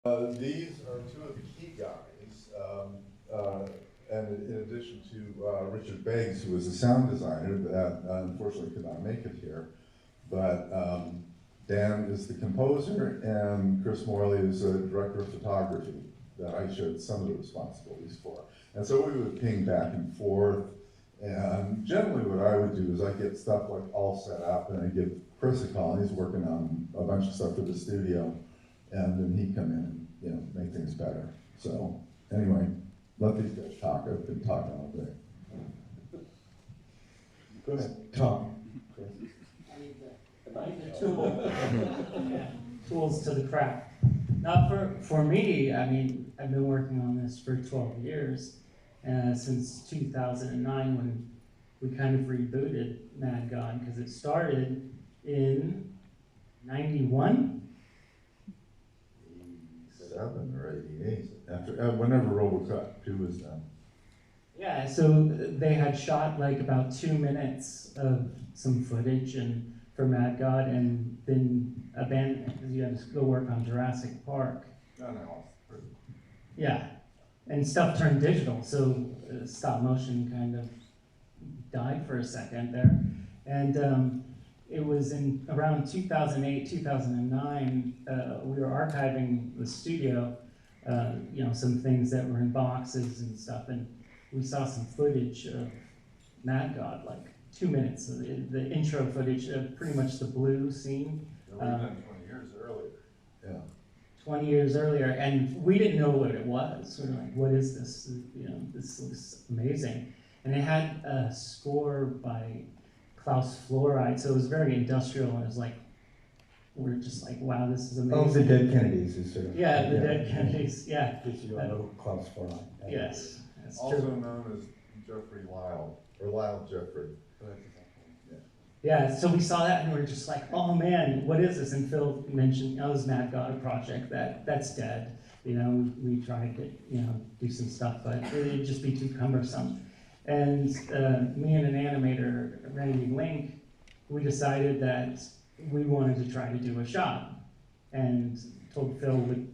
These are two of the key guys, and in addition to Richard Beggs, who was a sound designer that unfortunately could not make it here, but Dan is the composer, and Chris Morley is a director of photography that I shared some of the responsibilities for. And so we would ping back and forth, and generally what I would do is I get stuff like all set up, and I give Chris a call, and he's working on a bunch of stuff for the studio, and then he'd come in and make things better. So anyway, let these guys talk. I've been talking all day. Go ahead, Tom. I need the tool. Yeah, tools to the craft. Now for me, I mean, I've been working on this for 12 years, since 2009 when we kind of rebooted Mad God, because it started in 91. 87 or 88, after whenever RoboCop 2 was done. Yeah, so they had shot like about 2 minutes of some footage and for Mad God, and then abandoned it because you had to go work on Jurassic Park. No. Yeah, and stuff turned digital, so stop motion kind of died for a second there. And it was in around 2008, 2009, we were archiving the studio, some things that were in boxes and stuff, and we saw some footage of Mad God, like 2 minutes, the intro footage of pretty much the blue scene. We've done 20 years earlier. Yeah. 20 years earlier, and we didn't know what it was. We were like, what is this? This looks amazing. And it had a score by Klaus Fluoride, so it was very industrial, and it was like, we're just like, wow, this is amazing. Oh, the Dead Kennedys is sort of. Yeah, the Dead Kennedys, yeah. If you don't know Klaus Fluoride. Yes, that's Also true. known as Jeffrey Lyle, or Lyle Jeffrey. Yeah, so we saw that and we were just like, oh man, what is this? And Phil mentioned, oh, this Mad God project, that's dead. We tried to, do some stuff, but it'd just be too cumbersome. And me and an animator, Randy Link, we decided that we wanted to try to do a shot. And told Phil with,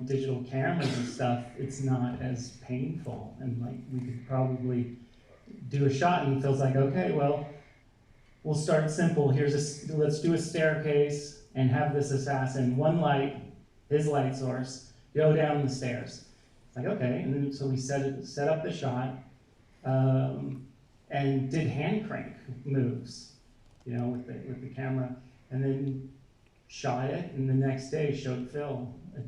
digital cameras and stuff, it's not as painful. And like, we could probably do a shot. And Phil's like, okay, well, we'll start simple. Let's do a staircase and have this assassin, one light, his light source, go down the stairs. It's like, okay, and then, so we set up the shot, and did hand crank moves, with the camera, and then shot it, and the next day showed Phil a,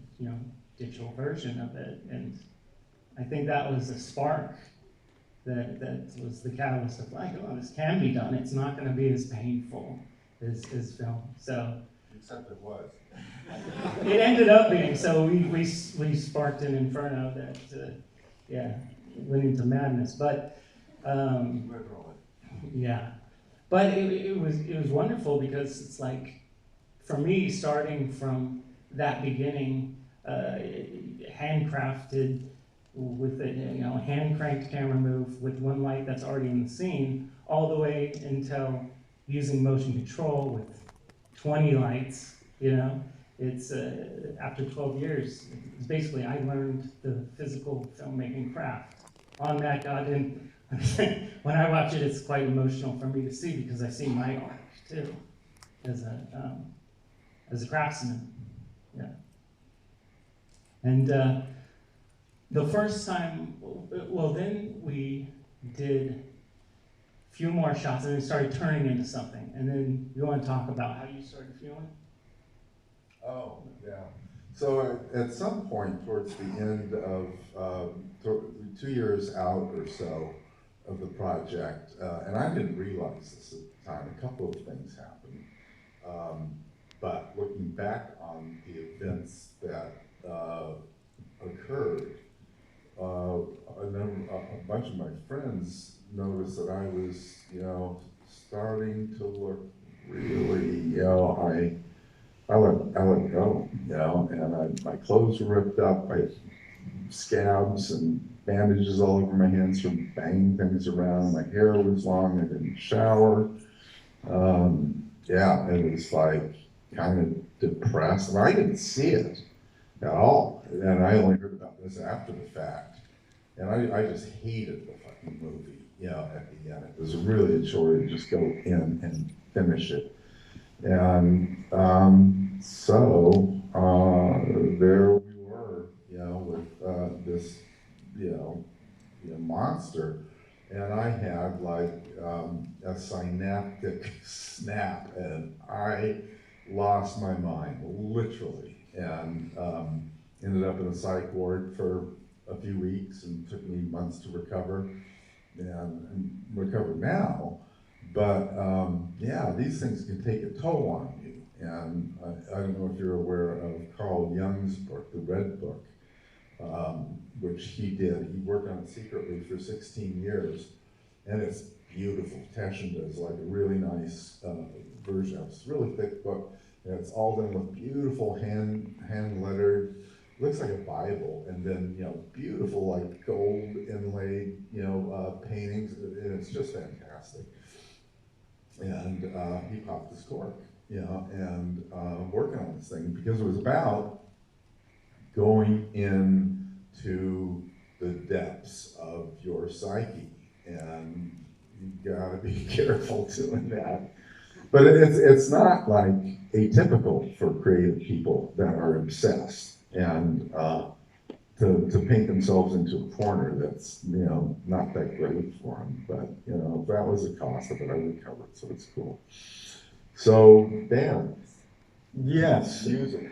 digital version of it, and I think that was a spark. That was the catalyst of like, oh, this can be done. It's not going to be as painful as film. So, Except it was. it ended up being. So we sparked an inferno that went into madness. But Literally. yeah, but it was wonderful because it's like, for me, starting from that beginning, handcrafted. With a hand-cranked camera move with one light that's already in the scene, all the way until using motion control with 20 lights. It's after 12 years. It's basically, I learned the physical filmmaking craft on Mad God, and when I watch it, it's quite emotional for me to see because I see my art too as a craftsman. Yeah, and. The first time, well, then we did a few more shots and it started turning into something. And then you want to talk about how you started feeling? Oh, yeah. So at some point towards the end of 2 years out or so of the project, and I didn't realize this at the time, a couple of things happened. But looking back on the events that occurred, a bunch of my friends noticed that I was, starting to look really, I let go, and my clothes were ripped up, I had scabs and bandages all over my hands from banging things around, my hair was long, I didn't shower. It was like kind of depressed, and I didn't see it at all. and I only heard about this after the fact, and I just hated the fucking movie, at the end. It was really a chore to just go in and finish it. And there we were, with this, monster, and I had like a synaptic snap, and I lost my mind, literally, and ended up in a psych ward for a few weeks, and took me months to recover, and recover now. But yeah, these things can take a toll on you. And I don't know if you're aware of Carl Jung's book, The Red Book, which he did. He worked on it secretly for 16 years, and it's beautiful. Taschen does like a really nice version of it. It's a really thick book, and it's all done with beautiful hand lettered. Looks like a Bible, and then beautiful like gold inlaid paintings, and it's just fantastic. And he popped his cork, and working on this thing, because it was about going into the depths of your psyche, and you gotta be careful doing that. But it's not like atypical for creative people that are obsessed and to paint themselves into a corner that's not that great for them. But that was the cost of it. I recovered, so it's cool. So Dan, Yes. music.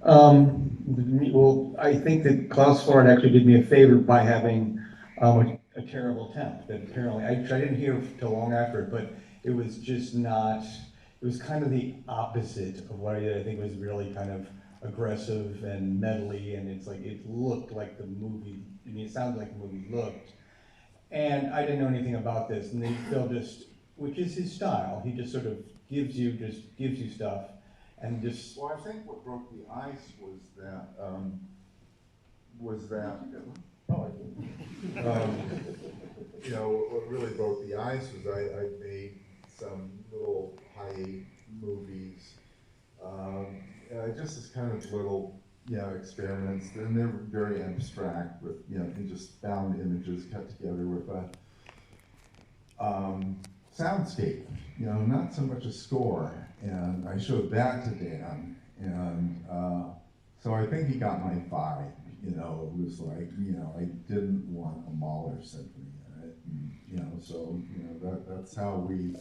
Well, I think that Klaus Florida actually did me a favor by having a terrible temp that apparently, I didn't hear till long after it, but it was just not, it was kind of the opposite of what I did. I think it was really kind of aggressive and medley, and it's like, it looked like the movie, I mean, it sounded like the movie looked. And I didn't know anything about this, and then Phil just, which is his style, he just sort of gives you stuff, and just. Well, I think what broke the ice was that oh, I did. What really broke the ice was I made some little high movies, just as kind of little experiments, and they're very abstract, with and just found images cut together with a soundscape, not so much a score. And I showed that to Dan, and so I think he got my vibe. It was like, I didn't want a Mahler symphony in it, and, so that's how we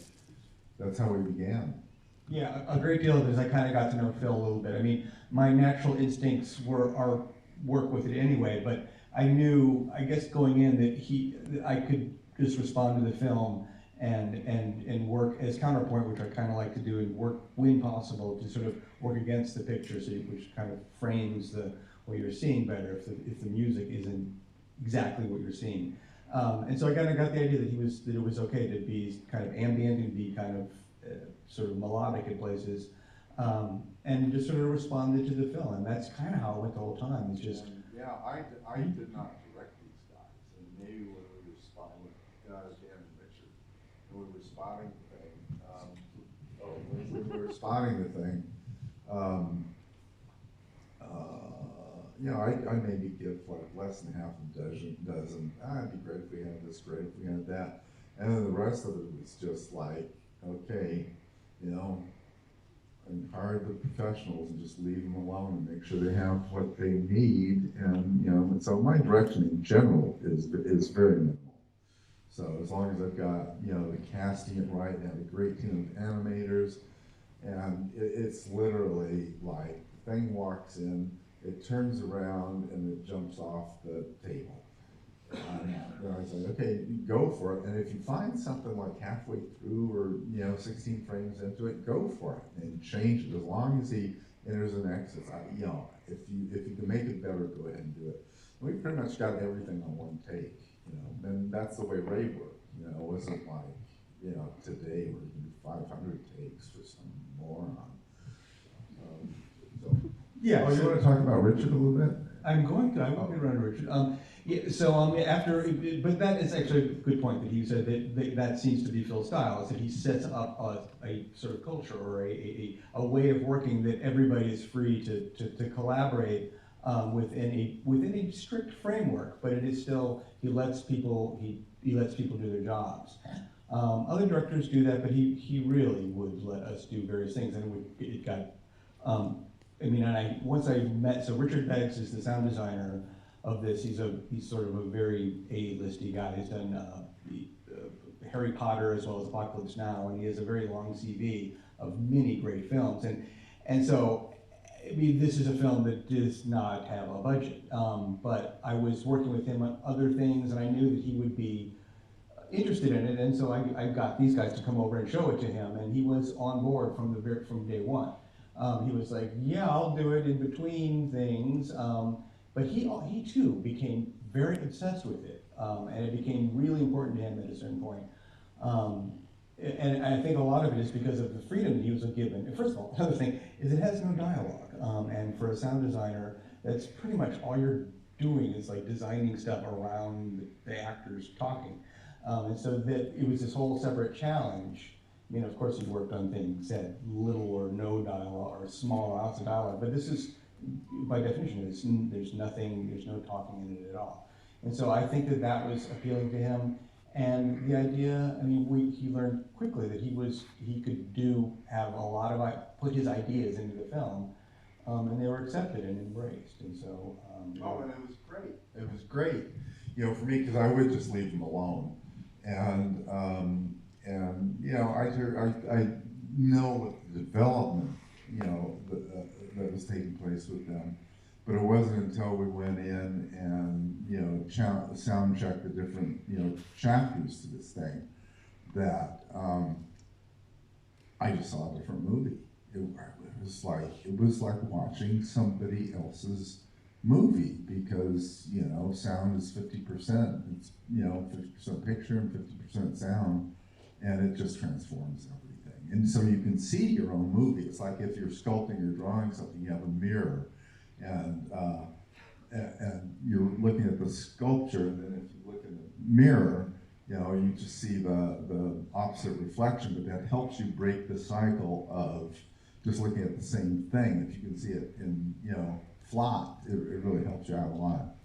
began. Yeah, a great deal of it is I kind of got to know Phil a little bit. I mean, my natural instincts are work with it anyway, but I knew, I guess going in, that I could just respond to the film and work as counterpoint, which I kind of like to do, and work when possible to sort of work against the picture, which kind of frames what you're seeing better if the music isn't exactly what you're seeing. And so I kind of got the idea that it was okay to be kind of ambient and be kind of sort of melodic in places, and just sort of responded to the film, and that's kind of how it went the whole time. It's just I did not direct these guys, and maybe when we were spotting Dan and Richard, when we were spotting the thing, I maybe give like less than half a dozen. It'd be great if we had this, great if we had that, and then the rest of it was just like, okay, and hire the professionals and just leave them alone and make sure they have what they need. And and so my direction in general is very minimal. So as long as I've got the casting it right, and have a great team of animators, and it's literally like the thing walks in, it turns around, and it jumps off the table. And I say, okay, go for it. And if you find something like halfway through, or 16 frames into it, go for it and change it. As long as he enters and exits, if you can make it better, go ahead and do it. We pretty much got everything on one take, and that's the way Ray worked. It wasn't like today where you can do 500 takes for some moron. yeah. Oh, you want to talk about Richard a little bit? I'm going to. I will get around to Richard. Yeah, so after, but that is actually a good point that he said that seems to be Phil's style, is that he sets up a sort of culture or a way of working that everybody is free to collaborate within a strict framework, but it is still, he lets people do their jobs. Other directors do that, but he really would let us do various things, and it got, once I met, so Richard Beggs is the sound designer of this. He's sort of a very A-listy guy. He's done Harry Potter as well as Apocalypse Now, and he has a very long CV of many great films. And so, this is a film that does not have a budget, but I was working with him on other things, and I knew that he would be interested in it, and so I got these guys to come over and show it to him, and he was on board from day one. He was like, yeah, I'll do it in between things, but he too became very obsessed with it, and it became really important to him at a certain point. And I think a lot of it is because of the freedom that he was given. And first of all, another thing is it has no dialogue, and for a sound designer, that's pretty much all you're doing is like designing stuff around the actors talking. And so that it was this whole separate challenge. I mean, of course, you've worked on things that little or no dialogue or small amounts of dialogue, but this is, by definition, there's no talking in it at all. And so I think that was appealing to him. And the idea, he learned quickly that he could have a lot of, put his ideas into the film, and they were accepted and embraced. And so, and it was great. It was great, for me, because I would just leave them alone. And I know what the development, that was taking place with them, but it wasn't until we went in and sound checked the different chapters to this thing that I just saw a different movie. It was like watching somebody else's movie, because sound is 50%. It's 50% picture and 50% sound, and it just transforms everything. And so you can see your own movie. It's like if you're sculpting or drawing something, you have a mirror, and you're looking at the sculpture, and then if you look in the mirror, you just see the opposite reflection. But that helps you break the cycle of just looking at the same thing. If you can see it in flat, it really helps you out a lot.